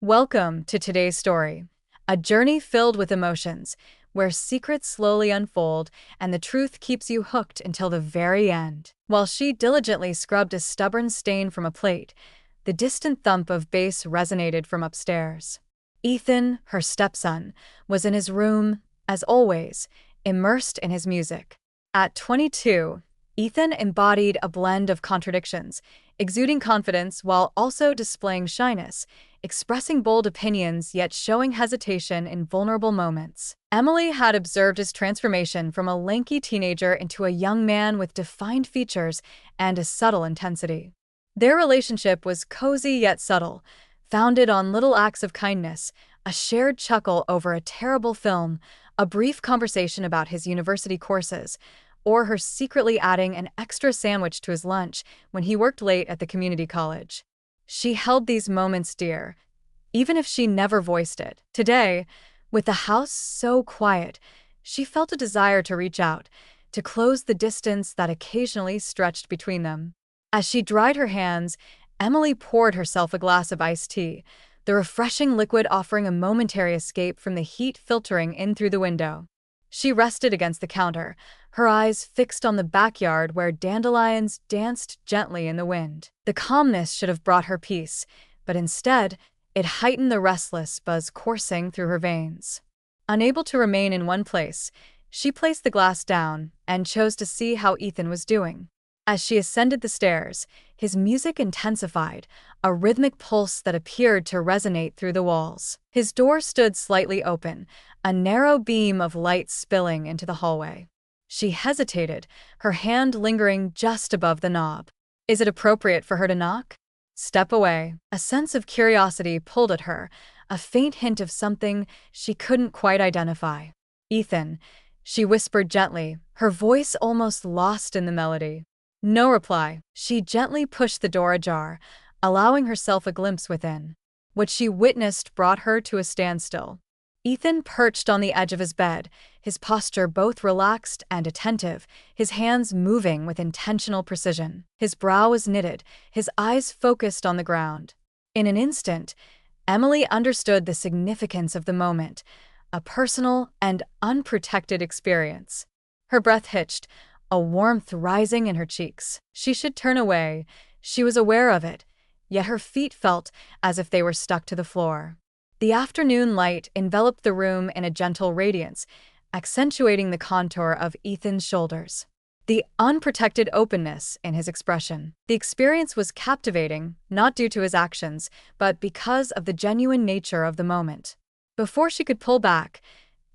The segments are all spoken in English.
Welcome to today's story, a journey filled with emotions, where secrets slowly unfold and the truth keeps you hooked until the very end. While she diligently scrubbed a stubborn stain from a plate, the distant thump of bass resonated from upstairs. Ethan, her stepson, was in his room, as always, immersed in his music. At 22, Ethan embodied a blend of contradictions, exuding confidence while also displaying shyness, expressing bold opinions yet showing hesitation in vulnerable moments. Emily had observed his transformation from a lanky teenager into a young man with defined features and a subtle intensity. Their relationship was cozy yet subtle, founded on little acts of kindness, a shared chuckle over a terrible film, a brief conversation about his university courses, or her secretly adding an extra sandwich to his lunch when he worked late at the community college. She held these moments dear, even if she never voiced it. Today, with the house so quiet, she felt a desire to reach out, to close the distance that occasionally stretched between them. As she dried her hands, Emily poured herself a glass of iced tea, the refreshing liquid offering a momentary escape from the heat filtering in through the window. She rested against the counter, her eyes fixed on the backyard where dandelions danced gently in the wind. The calmness should have brought her peace, but instead, it heightened the restless buzz coursing through her veins. Unable to remain in one place, she placed the glass down and chose to see how Ethan was doing. As she ascended the stairs, his music intensified, a rhythmic pulse that appeared to resonate through the walls. His door stood slightly open, a narrow beam of light spilling into the hallway. She hesitated, her hand lingering just above the knob. Is it appropriate for her to knock? Step away. A sense of curiosity pulled at her, a faint hint of something she couldn't quite identify. Ethan, she whispered gently, her voice almost lost in the melody. No reply. She gently pushed the door ajar, allowing herself a glimpse within. What she witnessed brought her to a standstill. Ethan perched on the edge of his bed, his posture both relaxed and attentive, his hands moving with intentional precision. His brow was knitted, his eyes focused on the ground. In an instant, Emily understood the significance of the moment, a personal and unprotected experience. Her breath hitched, a warmth rising in her cheeks. She should turn away. She was aware of it, yet her feet felt as if they were stuck to the floor. The afternoon light enveloped the room in a gentle radiance, accentuating the contour of Ethan's shoulders. The unprotected openness in his expression. The experience was captivating, not due to his actions, but because of the genuine nature of the moment. Before she could pull back,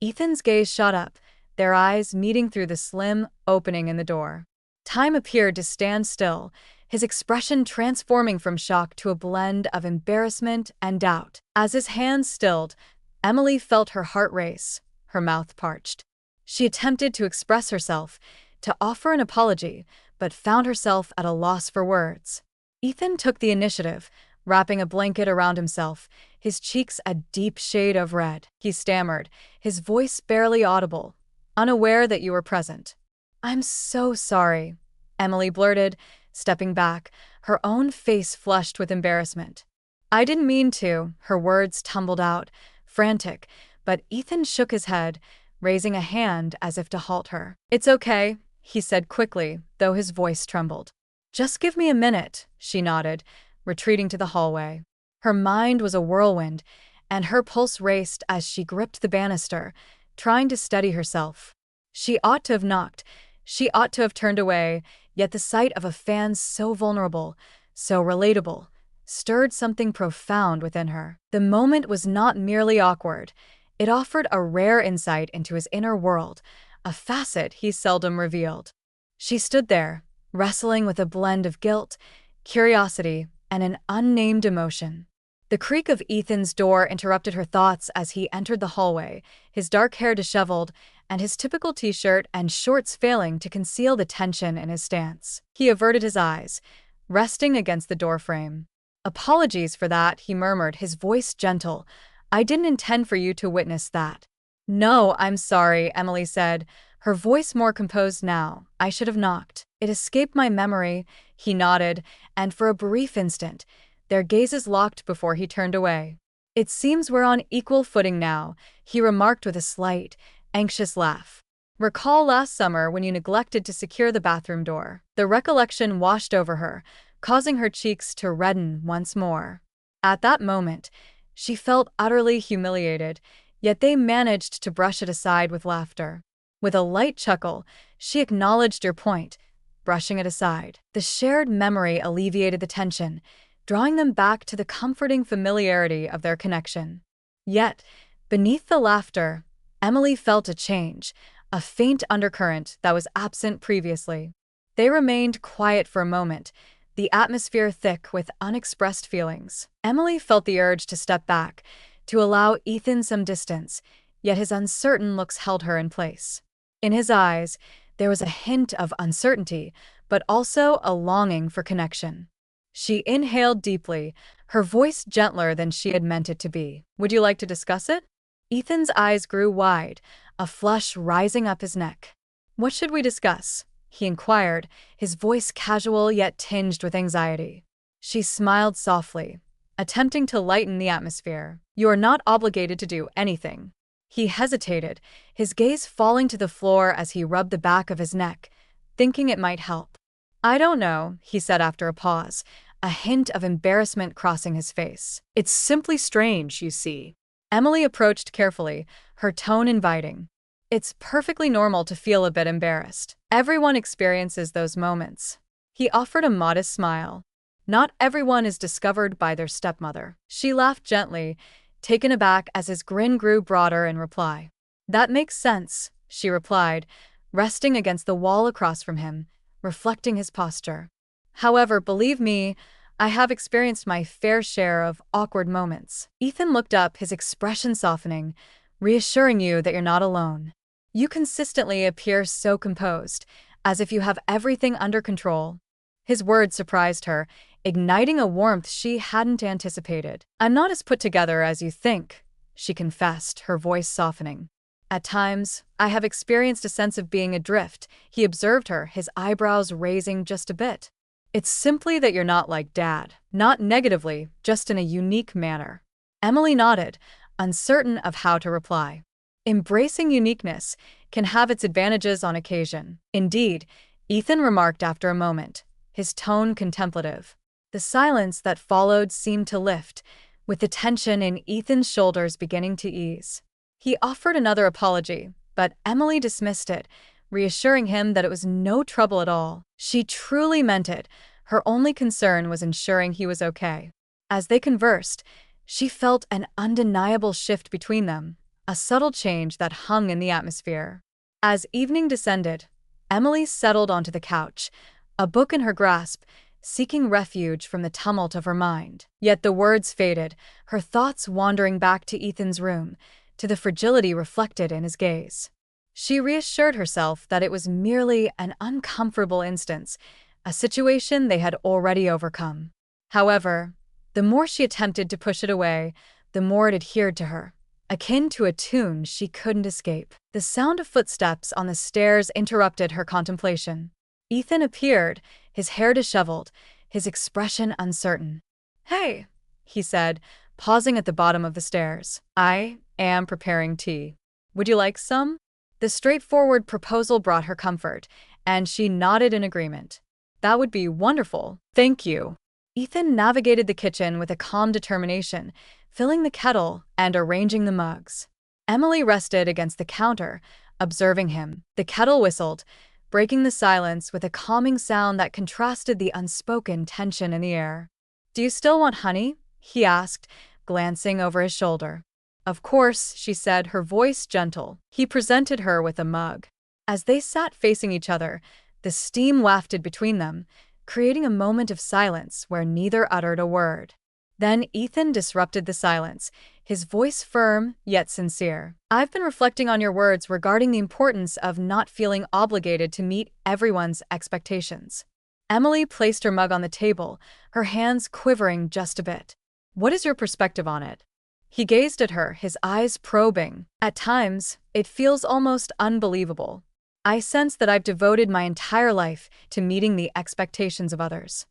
Ethan's gaze shot up, their eyes meeting through the slim opening in the door. Time appeared to stand still, his expression transforming from shock to a blend of embarrassment and doubt. As his hands stilled, Emily felt her heart race, her mouth parched. She attempted to express herself, to offer an apology, but found herself at a loss for words. Ethan took the initiative, wrapping a blanket around himself, his cheeks a deep shade of red. He stammered, his voice barely audible, unaware that you were present. "I'm so sorry," Emily blurted, stepping back, her own face flushed with embarrassment. "I didn't mean to," her words tumbled out, frantic, but Ethan shook his head, raising a hand as if to halt her. "It's okay," he said quickly, though his voice trembled. "Just give me a minute," she nodded, retreating to the hallway. Her mind was a whirlwind, and her pulse raced as she gripped the banister, trying to steady herself. She ought to have knocked, she ought to have turned away, yet the sight of a fan so vulnerable, so relatable, stirred something profound within her. The moment was not merely awkward, it offered a rare insight into his inner world, a facet he seldom revealed. She stood there, wrestling with a blend of guilt, curiosity, and an unnamed emotion. The creak of Ethan's door interrupted her thoughts as he entered the hallway, his dark hair disheveled, and his typical t-shirt and shorts failing to conceal the tension in his stance. He averted his eyes, resting against the doorframe. "Apologies for that," he murmured, his voice gentle. "I didn't intend for you to witness that." "No, I'm sorry," Emily said, her voice more composed now. "I should have knocked. It escaped my memory." He nodded, and for a brief instant, their gazes locked before he turned away. "It seems we're on equal footing now," he remarked with a slight, anxious laugh. "Recall last summer when you neglected to secure the bathroom door." The recollection washed over her, causing her cheeks to redden once more. At that moment, she felt utterly humiliated, yet they managed to brush it aside with laughter. With a light chuckle, she acknowledged your point, brushing it aside. The shared memory alleviated the tension, drawing them back to the comforting familiarity of their connection. Yet, beneath the laughter, Emily felt a change, a faint undercurrent that was absent previously. They remained quiet for a moment, the atmosphere thick with unexpressed feelings. Emily felt the urge to step back, to allow Ethan some distance, yet his uncertain looks held her in place. In his eyes, there was a hint of uncertainty, but also a longing for connection. She inhaled deeply, her voice gentler than she had meant it to be. "Would you like to discuss it?" Ethan's eyes grew wide, a flush rising up his neck. "What should we discuss?" he inquired, his voice casual yet tinged with anxiety. She smiled softly, attempting to lighten the atmosphere. "You are not obligated to do anything." He hesitated, his gaze falling to the floor as he rubbed the back of his neck, thinking it might help. "I don't know," he said after a pause, a hint of embarrassment crossing his face. "It's simply strange, you see." Emily approached carefully, her tone inviting. "It's perfectly normal to feel a bit embarrassed. Everyone experiences those moments." He offered a modest smile. "Not everyone is discovered by their stepmother." She laughed gently, taken aback as his grin grew broader in reply. "That makes sense," she replied, resting against the wall across from him, reflecting his posture. "However, believe me, I have experienced my fair share of awkward moments." Ethan looked up, his expression softening, reassuring you that you're not alone. "You consistently appear so composed, as if you have everything under control." His words surprised her, igniting a warmth she hadn't anticipated. "I'm not as put together as you think," she confessed, her voice softening. "At times, I have experienced a sense of being adrift," he observed her, his eyebrows raising just a bit. "It's simply that you're not like Dad. Not negatively, just in a unique manner." Emily nodded, uncertain of how to reply. Embracing uniqueness can have its advantages on occasion. "Indeed," Ethan remarked after a moment, his tone contemplative. The silence that followed seemed to lift, with the tension in Ethan's shoulders beginning to ease. He offered another apology, but Emily dismissed it, reassuring him that it was no trouble at all. She truly meant it. Her only concern was ensuring he was okay. As they conversed, she felt an undeniable shift between them, a subtle change that hung in the atmosphere. As evening descended, Emily settled onto the couch, a book in her grasp, seeking refuge from the tumult of her mind. Yet the words faded, her thoughts wandering back to Ethan's room, to the fragility reflected in his gaze. She reassured herself that it was merely an uncomfortable instance, a situation they had already overcome. However, the more she attempted to push it away, the more it adhered to her, akin to a tune she couldn't escape. The sound of footsteps on the stairs interrupted her contemplation. Ethan appeared, his hair disheveled, his expression uncertain. "Hey," he said, pausing at the bottom of the stairs. "I am preparing tea. Would you like some?" The straightforward proposal brought her comfort, and she nodded in agreement. "That would be wonderful. Thank you." Ethan navigated the kitchen with a calm determination, filling the kettle and arranging the mugs. Emily rested against the counter, observing him. The kettle whistled, breaking the silence with a calming sound that contrasted the unspoken tension in the air. "Do you still want honey?" he asked, glancing over his shoulder. "Of course," she said, her voice gentle. He presented her with a mug. As they sat facing each other, the steam wafted between them, creating a moment of silence where neither uttered a word. Then Ethan disrupted the silence, his voice firm yet sincere. "I've been reflecting on your words regarding the importance of not feeling obligated to meet everyone's expectations." Emily placed her mug on the table, her hands quivering just a bit. "What is your perspective on it?" He gazed at her, his eyes probing. "At times, it feels almost unbelievable. I sense that I've devoted my entire life to meeting the expectations of others.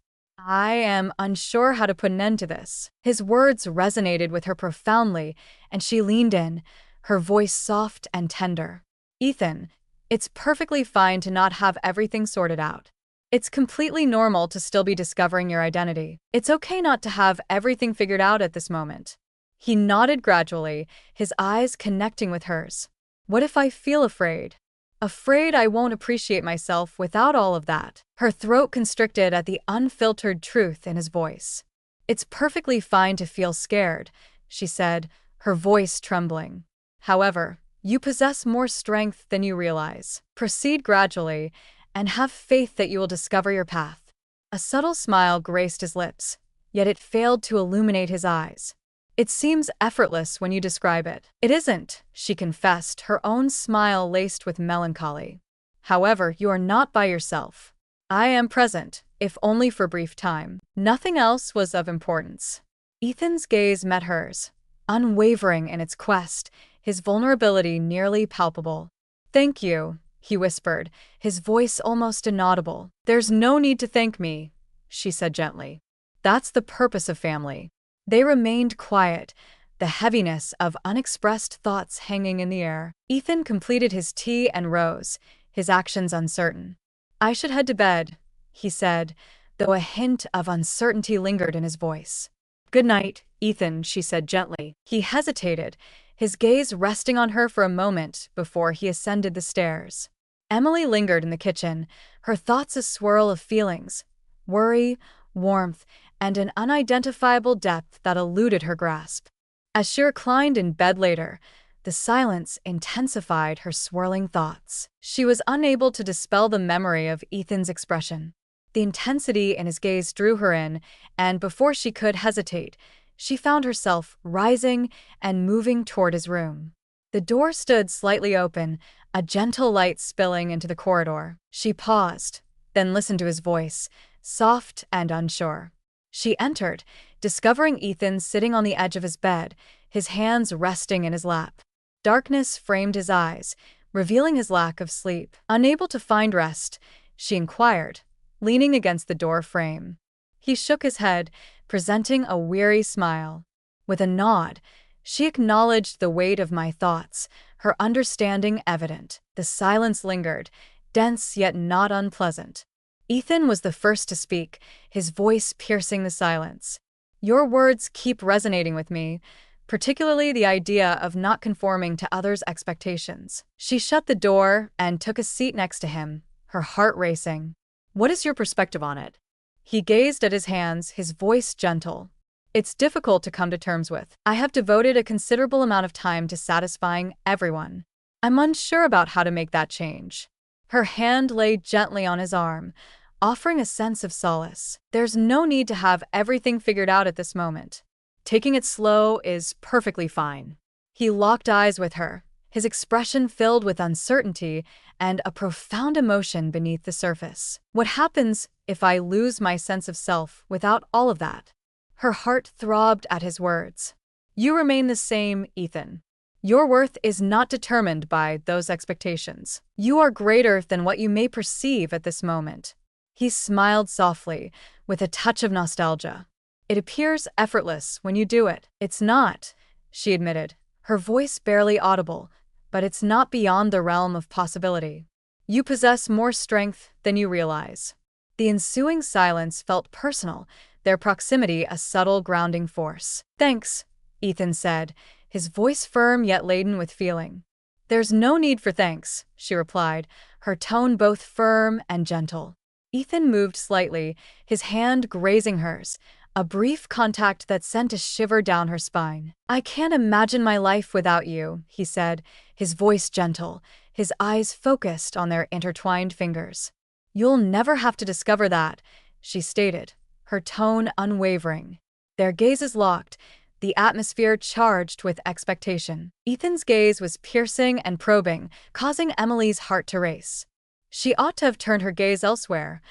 I am unsure how to put an end to this. His words resonated with her profoundly, and she leaned in, her voice soft and tender. Ethan, it's perfectly fine to not have everything sorted out. It's completely normal to still be discovering your identity. It's okay not to have everything figured out at this moment. He nodded gradually, his eyes connecting with hers. What if I feel afraid? Afraid I won't appreciate myself without all of that. Her throat constricted at the unfiltered truth in his voice. It's perfectly fine to feel scared, she said, her voice trembling. However, you possess more strength than you realize. Proceed gradually, and have faith that you will discover your path. A subtle smile graced his lips, yet it failed to illuminate his eyes. It seems effortless when you describe it. It isn't, she confessed, her own smile laced with melancholy. However, you are not by yourself. I am present, if only for a brief time. Nothing else was of importance. Ethan's gaze met hers, unwavering in its quest, his vulnerability nearly palpable. Thank you, he whispered, his voice almost inaudible. There's no need to thank me, she said gently. That's the purpose of family. They remained quiet, the heaviness of unexpressed thoughts hanging in the air. Ethan completed his tea and rose, his actions uncertain. I should head to bed, he said, though a hint of uncertainty lingered in his voice. Good night, Ethan, she said gently. He hesitated, his gaze resting on her for a moment before he ascended the stairs. Emily lingered in the kitchen, her thoughts a swirl of feelings, worry, warmth, and an unidentifiable depth that eluded her grasp. As she reclined in bed later, the silence intensified her swirling thoughts. She was unable to dispel the memory of Ethan's expression. The intensity in his gaze drew her in, and before she could hesitate, she found herself rising and moving toward his room. The door stood slightly open, a gentle light spilling into the corridor. She paused, then listened to his voice, soft and unsure. She entered, discovering Ethan sitting on the edge of his bed, his hands resting in his lap. Darkness framed his eyes, revealing his lack of sleep. Unable to find rest, she inquired, leaning against the door frame. He shook his head, presenting a weary smile. With a nod, she acknowledged the weight of my thoughts, her understanding evident. The silence lingered, dense yet not unpleasant. Ethan was the first to speak, his voice piercing the silence. Your words keep resonating with me, particularly the idea of not conforming to others' expectations. She shut the door and took a seat next to him, her heart racing. What is your perspective on it? He gazed at his hands, his voice gentle. It's difficult to come to terms with. I have devoted a considerable amount of time to satisfying everyone. I'm unsure about how to make that change. Her hand lay gently on his arm, offering a sense of solace. There's no need to have everything figured out at this moment. Taking it slow is perfectly fine. He locked eyes with her, his expression filled with uncertainty and a profound emotion beneath the surface. What happens if I lose my sense of self without all of that? Her heart throbbed at his words. You remain the same, Ethan. Your worth is not determined by those expectations. You are greater than what you may perceive at this moment. He smiled softly, with a touch of nostalgia. It appears effortless when you do it. It's not, she admitted, her voice barely audible, but it's not beyond the realm of possibility. You possess more strength than you realize. The ensuing silence felt personal, their proximity a subtle grounding force. Thanks, Ethan said, his voice firm yet laden with feeling. There's no need for thanks, she replied, her tone both firm and gentle. Ethan moved slightly, his hand grazing hers, a brief contact that sent a shiver down her spine. I can't imagine my life without you, he said, his voice gentle, his eyes focused on their intertwined fingers. You'll never have to discover that, she stated, her tone unwavering. Their gazes locked, the atmosphere charged with expectation. Ethan's gaze was piercing and probing, causing Emily's heart to race. She ought to have turned her gaze elsewhere,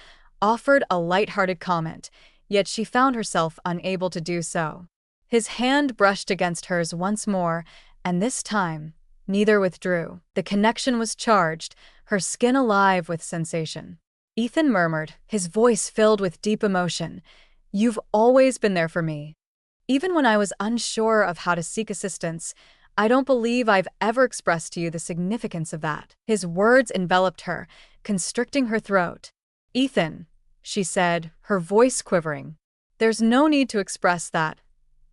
offered a light-hearted comment, yet she found herself unable to do so. His hand brushed against hers once more, and this time, neither withdrew. The connection was charged, her skin alive with sensation. Ethan murmured, his voice filled with deep emotion. "You've always been there for me. Even when I was unsure of how to seek assistance, I don't believe I've ever expressed to you the significance of that." His words enveloped her, constricting her throat. "Ethan," she said, her voice quivering, "there's no need to express that.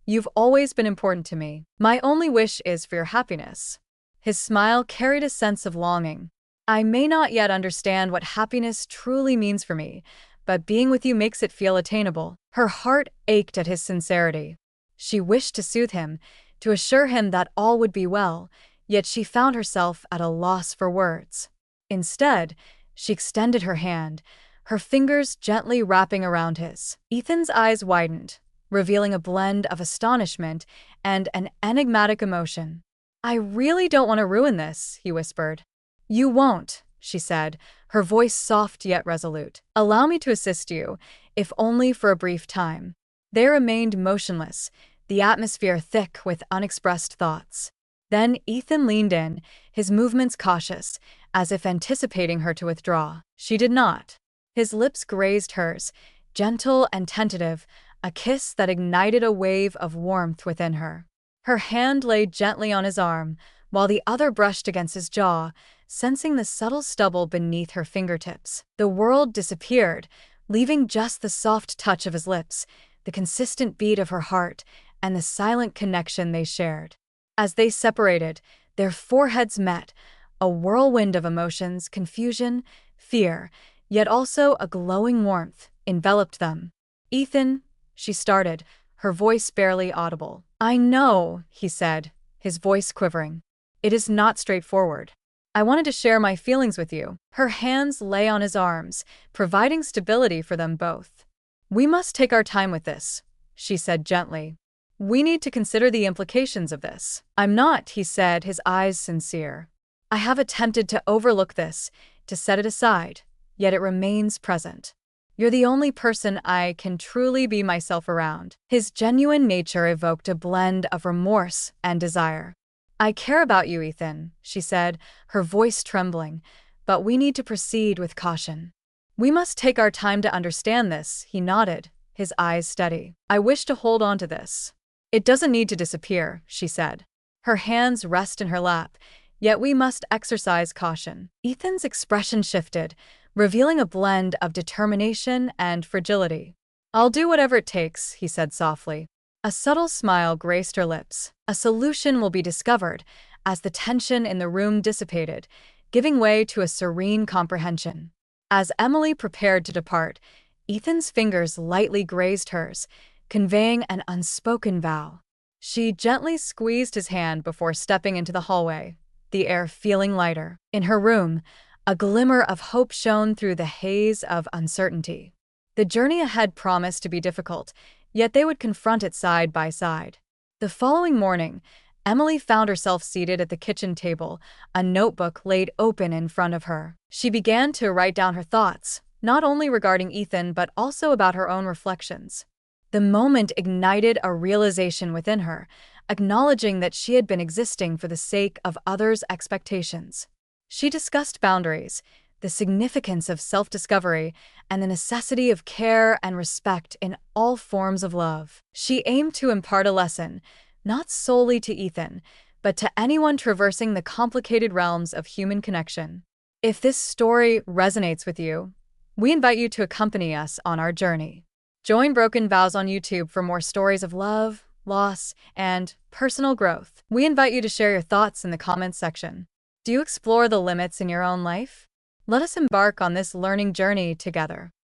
You've always been important to me. My only wish is for your happiness." His smile carried a sense of longing. "I may not yet understand what happiness truly means for me, but being with you makes it feel attainable." Her heart ached at his sincerity. She wished to soothe him, to assure him that all would be well, yet she found herself at a loss for words. Instead, she extended her hand, her fingers gently wrapping around his. Ethan's eyes widened, revealing a blend of astonishment and an enigmatic emotion. "I really don't want to ruin this," he whispered. "You won't," she said, her voice soft yet resolute. "Allow me to assist you, if only for a brief time." They remained motionless, the atmosphere thick with unexpressed thoughts. Then Ethan leaned in, his movements cautious, as if anticipating her to withdraw. She did not. His lips grazed hers, gentle and tentative, a kiss that ignited a wave of warmth within her. Her hand lay gently on his arm, while the other brushed against his jaw, sensing the subtle stubble beneath her fingertips. The world disappeared, leaving just the soft touch of his lips, the consistent beat of her heart, and the silent connection they shared. As they separated, their foreheads met, a whirlwind of emotions, confusion, fear, yet also a glowing warmth, enveloped them. "Ethan," she started, her voice barely audible. "I know," he said, his voice quivering. "It is not straightforward. I wanted to share my feelings with you." Her hands lay on his arms, providing stability for them both. "We must take our time with this," she said gently. "We need to consider the implications of this." "I'm not," he said, his eyes sincere. "I have attempted to overlook this, to set it aside, yet it remains present. You're the only person I can truly be myself around." His genuine nature evoked a blend of remorse and desire. "I care about you, Ethan," she said, her voice trembling, "but we need to proceed with caution." "We must take our time to understand this," he nodded, his eyes steady. "I wish to hold on to this. It doesn't need to disappear," she said. Her hands rest in her lap, "yet we must exercise caution." Ethan's expression shifted, revealing a blend of determination and fragility. "I'll do whatever it takes," he said softly. A subtle smile graced her lips. A solution will be discovered, as the tension in the room dissipated, giving way to a serene comprehension. As Emily prepared to depart, Ethan's fingers lightly grazed hers, conveying an unspoken vow. She gently squeezed his hand before stepping into the hallway, the air feeling lighter. In her room, a glimmer of hope shone through the haze of uncertainty. The journey ahead promised to be difficult, yet they would confront it side by side. The following morning, Emily found herself seated at the kitchen table, a notebook laid open in front of her. She began to write down her thoughts, not only regarding Ethan but also about her own reflections. The moment ignited a realization within her, acknowledging that she had been existing for the sake of others' expectations. She discussed boundaries, the significance of self-discovery, and the necessity of care and respect in all forms of love. She aimed to impart a lesson, not solely to Ethan, but to anyone traversing the complicated realms of human connection. If this story resonates with you, we invite you to accompany us on our journey. Join Broken Vows on YouTube for more stories of love, loss, and personal growth. We invite you to share your thoughts in the comments section. Do you explore the limits in your own life? Let us embark on this learning journey together.